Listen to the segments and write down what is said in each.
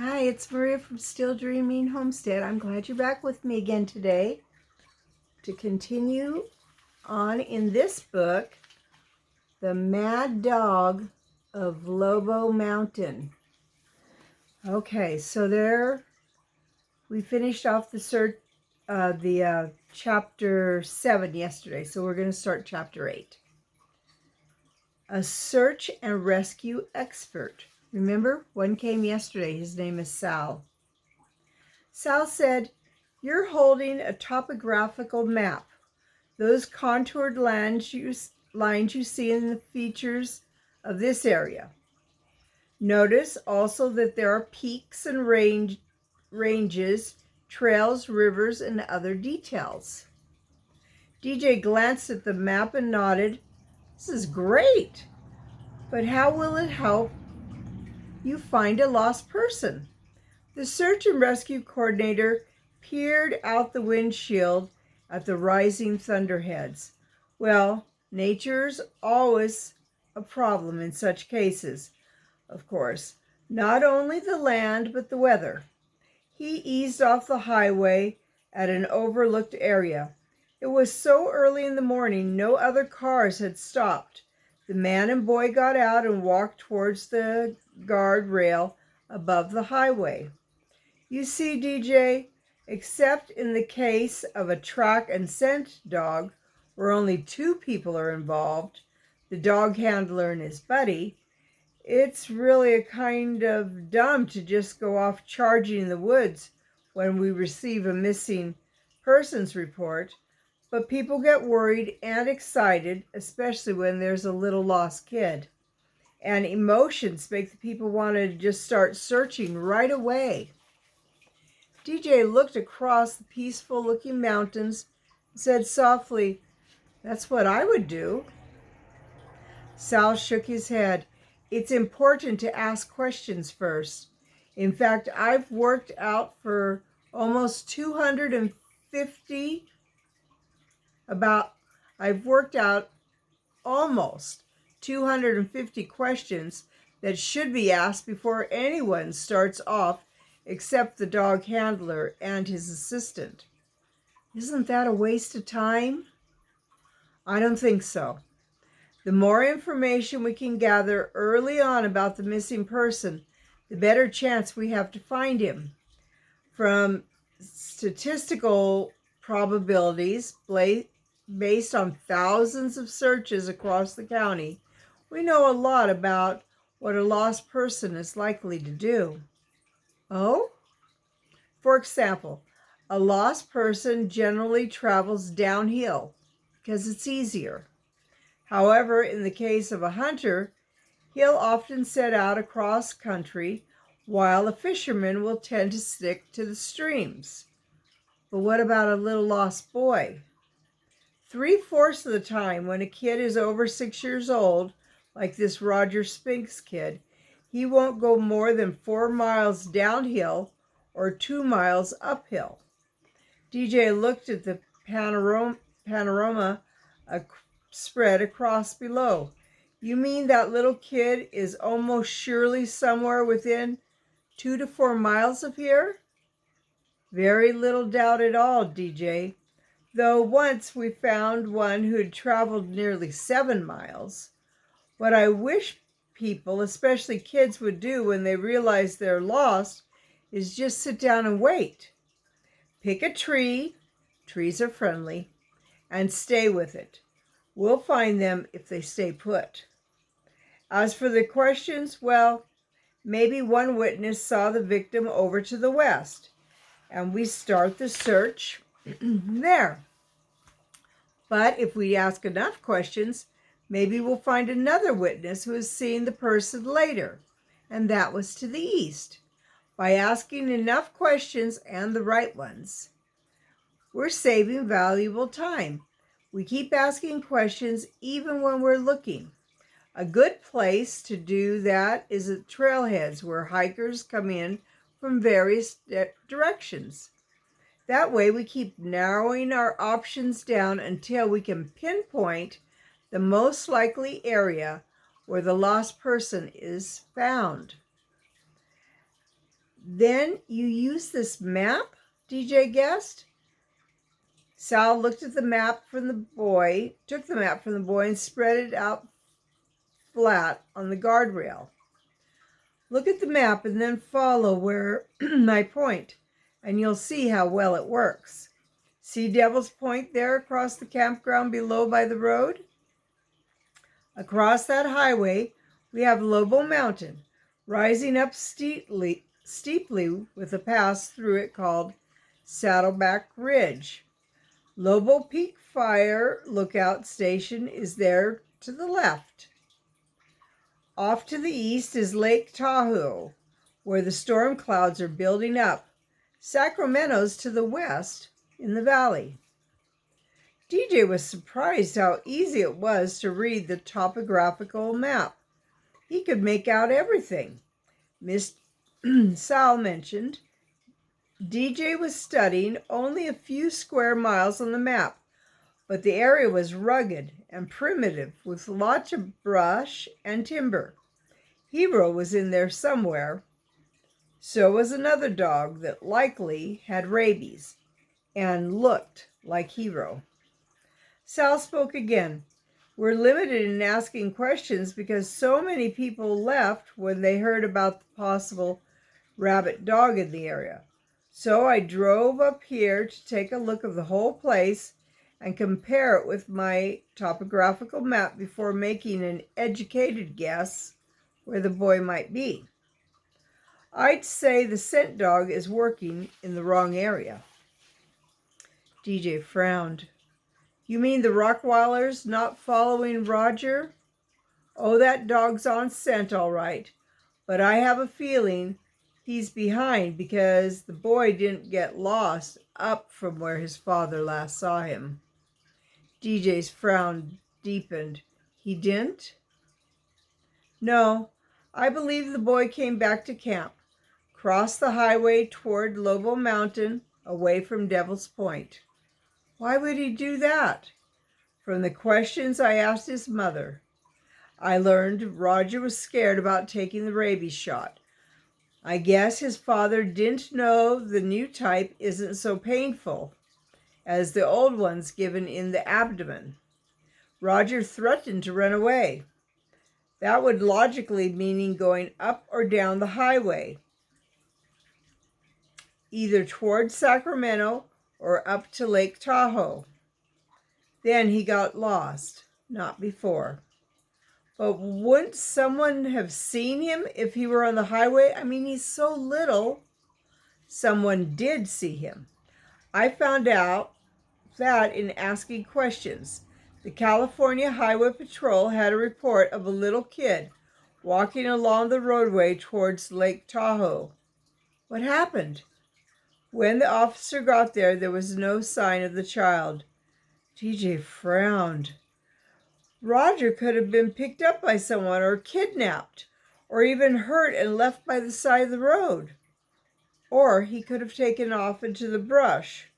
Hi, it's Maria from Still Dreaming Homestead. I'm glad you're back with me again today to continue on in this book, The Mad Dog of Lobo Mountain. Okay, so there we finished off the chapter 7 yesterday, so we're going to start chapter 8. A search and rescue expert. Remember, one came yesterday. His name is Sal. Sal said, "You're holding a topographical map. Those contoured lines you see in the features of this area. Notice also that there are peaks and ranges, trails, rivers, and other details." DJ glanced at the map and nodded. "This is great, but how will it help you find a lost person?" The search and rescue coordinator peered out the windshield at the rising thunderheads. Well, nature's always a problem in such cases, of course. Not only the land, but the weather. He eased off the highway at an overlooked area. It was so early in the morning, no other cars had stopped. The man and boy got out and walked towards the guardrail above the highway. "You see, DJ, except in the case of a track and scent dog, where only 2 people are involved, the dog handler and his buddy, it's really a kind of dumb to just go off charging in the woods when we receive a missing persons report. But people get worried and excited, especially when there's a little lost kid. And emotions make the people want to just start searching right away." DJ looked across the peaceful-looking mountains and said softly, "That's what I would do." Sal shook his head. "It's important to ask questions first. In fact, I've worked out for almost 250 questions that should be asked before anyone starts off, except the dog handler and his assistant." "Isn't that a waste of time?" "I don't think so. The more information we can gather early on about the missing person, the better chance we have to find him. From statistical probabilities based on thousands of searches across the county, we know a lot about what a lost person is likely to do." "Oh?" "For example, a lost person generally travels downhill because it's easier. However, in the case of a hunter, he'll often set out across country, while a fisherman will tend to stick to the streams." "But what about a little lost boy?" 3/4 of the time, when a kid is over 6 years old, like this Roger Spink's kid, he won't go more than 4 miles downhill or 2 miles uphill." DJ looked at the panorama spread across below. "You mean that little kid is almost surely somewhere within 2 to 4 miles of here?" "Very little doubt at all, DJ. Though once we found one who'd traveled nearly 7 miles. What I wish people, especially kids, would do when they realize they're lost is just sit down and wait. Pick a tree, trees are friendly, and stay with it. We'll find them if they stay put. As for the questions, well, maybe one witness saw the victim over to the west, and we start the search there. But if we ask enough questions, maybe we'll find another witness who has seen the person later, and that was to the east. By asking enough questions, and the right ones, we're saving valuable time. We keep asking questions even when we're looking. A good place to do that is at trailheads where hikers come in from various directions. That way we keep narrowing our options down until we can pinpoint the most likely area where the lost person is found. Then you use this map? DJ guessed. Sal looked at the map from the boy, took the map from the boy and spread it out flat on the guardrail. Look at the map and then follow where I point, and you'll see how well it works. See Devil's Point there across the campground below by the road? Across that highway, we have Lobo Mountain, rising up steeply with a pass through it called Saddleback Ridge. Lobo Peak Fire Lookout Station is there to the left. Off to the east is Lake Tahoe, where the storm clouds are building up. Sacramento's to the west in the valley. DJ was surprised how easy it was to read the topographical map. He could make out everything. Miss Sal mentioned DJ was studying only a few square miles on the map, but the area was rugged and primitive with lots of brush and timber. Hero was in there somewhere. So was another dog that likely had rabies and looked like Hero. Sal spoke again. We're limited in asking questions because so many people left when they heard about the possible rabbit dog in the area. So I drove up here to take a look of the whole place and compare it with my topographical map before making an educated guess where the boy might be. I'd say the scent dog is working in the wrong area. DJ frowned. You mean the Rottweiler's not following Roger? Oh, that dog's on scent all right, but I have a feeling he's behind because the boy didn't get lost up from where his father last saw him. DJ's frown deepened. He didn't? No, I believe the boy came back to camp, crossed the highway toward Lobo Mountain, away from Devil's Point. Why would he do that? From the questions I asked his mother, I learned Roger was scared about taking the rabies shot. I guess his father didn't know the new type isn't so painful as the old ones given in the abdomen. Roger threatened to run away. That would logically mean going up or down the highway, either toward Sacramento or up to Lake Tahoe. Then he got lost, not before. But wouldn't someone have seen him if he were on the highway? I mean, he's so little. Someone did see him. I found out that in asking questions. The California Highway Patrol had a report of a little kid walking along the roadway towards Lake Tahoe. What happened? When the officer got there, there was no sign of the child. DJ frowned. Roger could have been picked up by someone or kidnapped or even hurt and left by the side of the road. Or he could have taken off into the brush.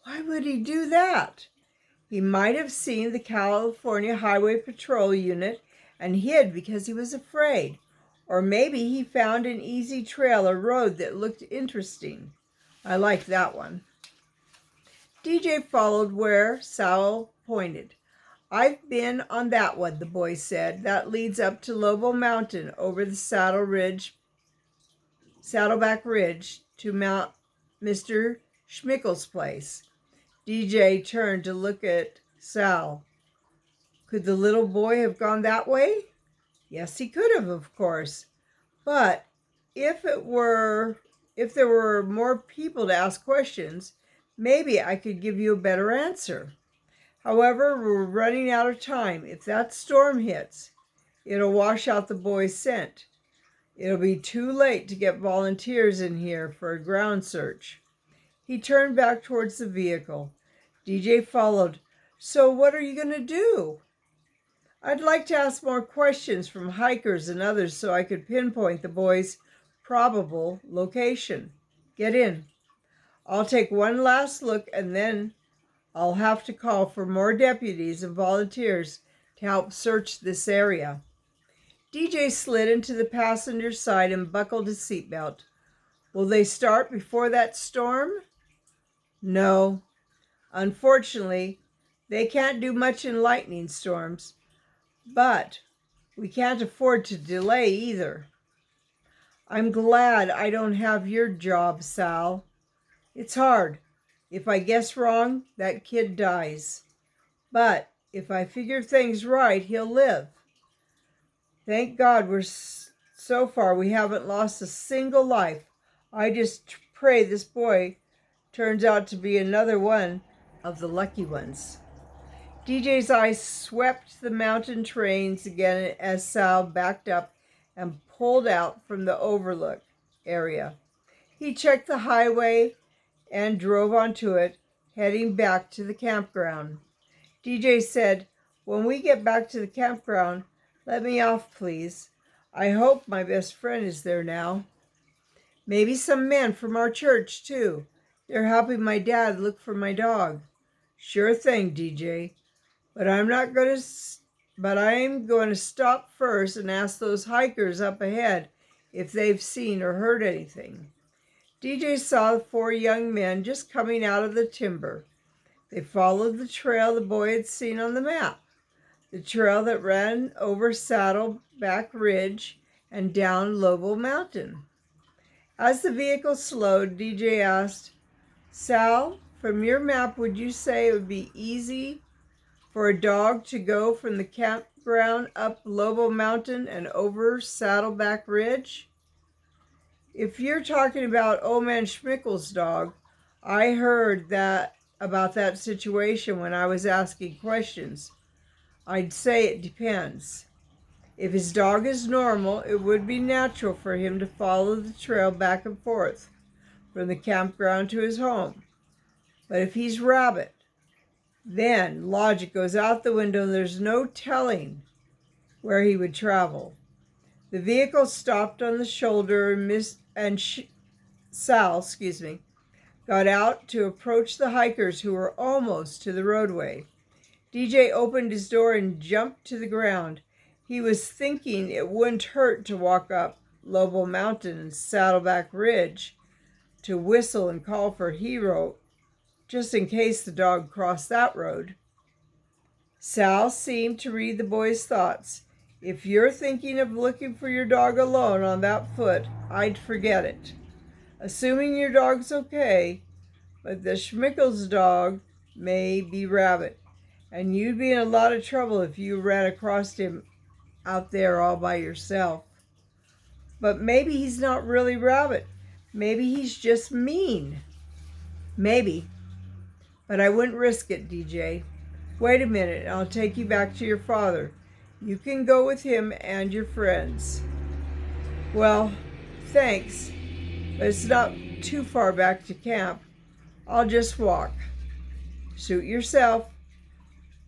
Why would he do that? He might have seen the California Highway Patrol unit and hid because he was afraid. Or maybe he found an easy trail or road that looked interesting. I like that one. DJ followed where Sal pointed. I've been on that one, the boy said. That leads up to Lobo Mountain over the Saddleback Ridge to Mount Mr. Schmickel's place. DJ turned to look at Sal. Could the little boy have gone that way? Yes, he could have, of course. But if there were more people to ask questions, maybe I could give you a better answer. However, we're running out of time. If that storm hits, it'll wash out the boy's scent. It'll be too late to get volunteers in here for a ground search. He turned back towards the vehicle. DJ followed. So what are you going to do? I'd like to ask more questions from hikers and others so I could pinpoint the boy's probable location. Get in. I'll take one last look and then I'll have to call for more deputies and volunteers to help search this area. DJ slid into the passenger side and buckled his seatbelt. Will they start before that storm? No. Unfortunately, they can't do much in lightning storms, but we can't afford to delay either. I'm glad I don't have your job, Sal. It's hard. If I guess wrong, that kid dies. But if I figure things right, he'll live. Thank God so far we haven't lost a single life. I just pray this boy turns out to be another one of the lucky ones. DJ's eyes swept the mountain trains again as Sal backed up and pulled out from the overlook area. He checked the highway and drove onto it, heading back to the campground. DJ said, "When we get back to the campground, let me off, please. I hope my best friend is there now. Maybe some men from our church, too. They're helping my dad look for my dog." "Sure thing, DJ. But I'm going to stop first and ask those hikers up ahead if they've seen or heard anything." DJ saw the 4 young men just coming out of the timber. They followed the trail the boy had seen on the map, the trail that ran over Saddleback Ridge and down Lobo Mountain. As the vehicle slowed, DJ asked, "Sal, from your map, would you say it would be easy for a dog to go from the campground up Lobo Mountain and over Saddleback Ridge?" "If you're talking about old man Schmickel's dog, I heard about that situation when I was asking questions. I'd say it depends. If his dog is normal, it would be natural for him to follow the trail back and forth from the campground to his home. But if he's rabbit, then logic goes out the window and there's no telling where he would travel." The vehicle stopped on the shoulder and Sal got out to approach the hikers who were almost to the roadway. DJ opened his door and jumped to the ground. He was thinking it wouldn't hurt to walk up Lobo Mountain and Saddleback Ridge to whistle and call for Hero, just in case the dog crossed that road. Sal seemed to read the boy's thoughts. "If you're thinking of looking for your dog alone on that foot, I'd forget it. Assuming your dog's okay, but the Schmickel's dog may be rabbit, and you'd be in a lot of trouble if you ran across him out there all by yourself. But maybe he's not really rabbit. Maybe he's just mean." "Maybe. But I wouldn't risk it, DJ. Wait a minute, and I'll take you back to your father. You can go with him and your friends." "Well, thanks, but it's not too far back to camp. I'll just walk." "Suit yourself."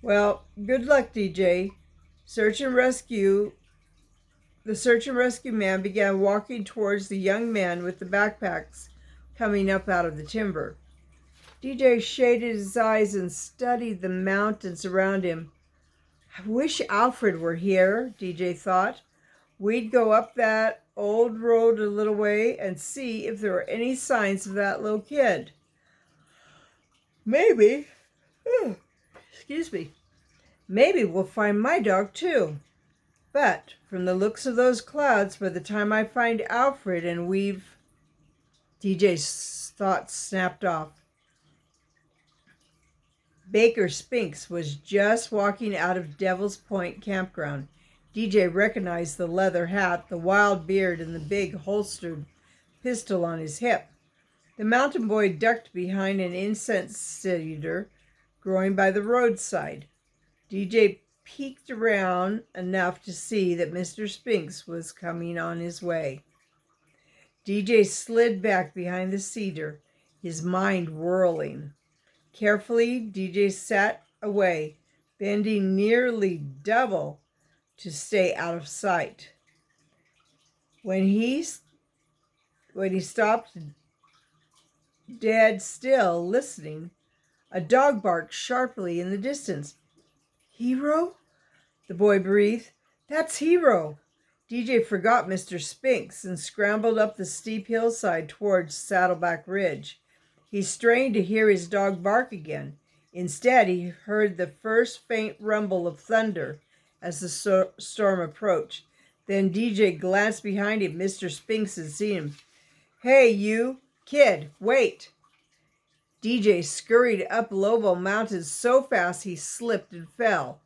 "Well, good luck, DJ." The search and rescue man began walking towards the young men with the backpacks coming up out of the timber. DJ shaded his eyes and studied the mountains around him. "I wish Alfred were here," DJ thought. "We'd go up that old road a little way and see if there were any signs of that little kid. Maybe we'll find my dog too. But from the looks of those clouds, by the time I find Alfred and we've..." DJ's thoughts snapped off. Baker Spinks was just walking out of Devil's Point Campground. DJ recognized the leather hat, the wild beard, and the big holstered pistol on his hip. The mountain boy ducked behind an incense cedar growing by the roadside. DJ peeked around enough to see that Mr. Spinks was coming on his way. DJ slid back behind the cedar, his mind whirling. Carefully, DJ sat away, bending nearly double to stay out of sight. When he stopped dead still, listening, a dog barked sharply in the distance. "Hero?" the boy breathed. "That's Hero." DJ forgot Mr. Spinks and scrambled up the steep hillside towards Saddleback Ridge. He strained to hear his dog bark again. Instead, he heard the first faint rumble of thunder as the storm approached. Then DJ glanced behind him. Mr. Spinks had seen him. "Hey, you, kid, wait!" DJ scurried up Lobo Mountain so fast he slipped and fell.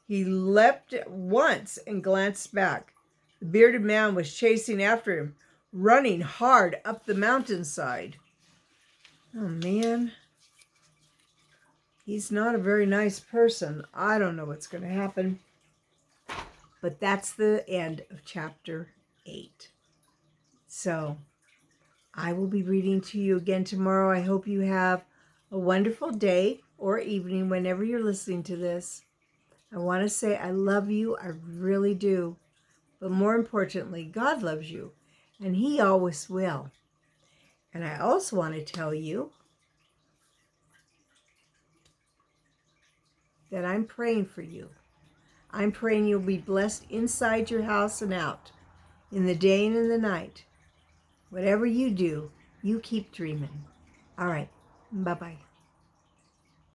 He leapt once and glanced back. The bearded man was chasing after him, running hard up the mountainside. Oh, man. He's not a very nice person. I don't know what's going to happen. But that's the end of chapter 8. So, I will be reading to you again tomorrow. I hope you have a wonderful day or evening whenever you're listening to this. I want to say I love you. I really do. But more importantly, God loves you, and He always will. And I also want to tell you that I'm praying for you. I'm praying you'll be blessed inside your house and out, in the day and in the night. Whatever you do, you keep dreaming. All right. Bye-bye.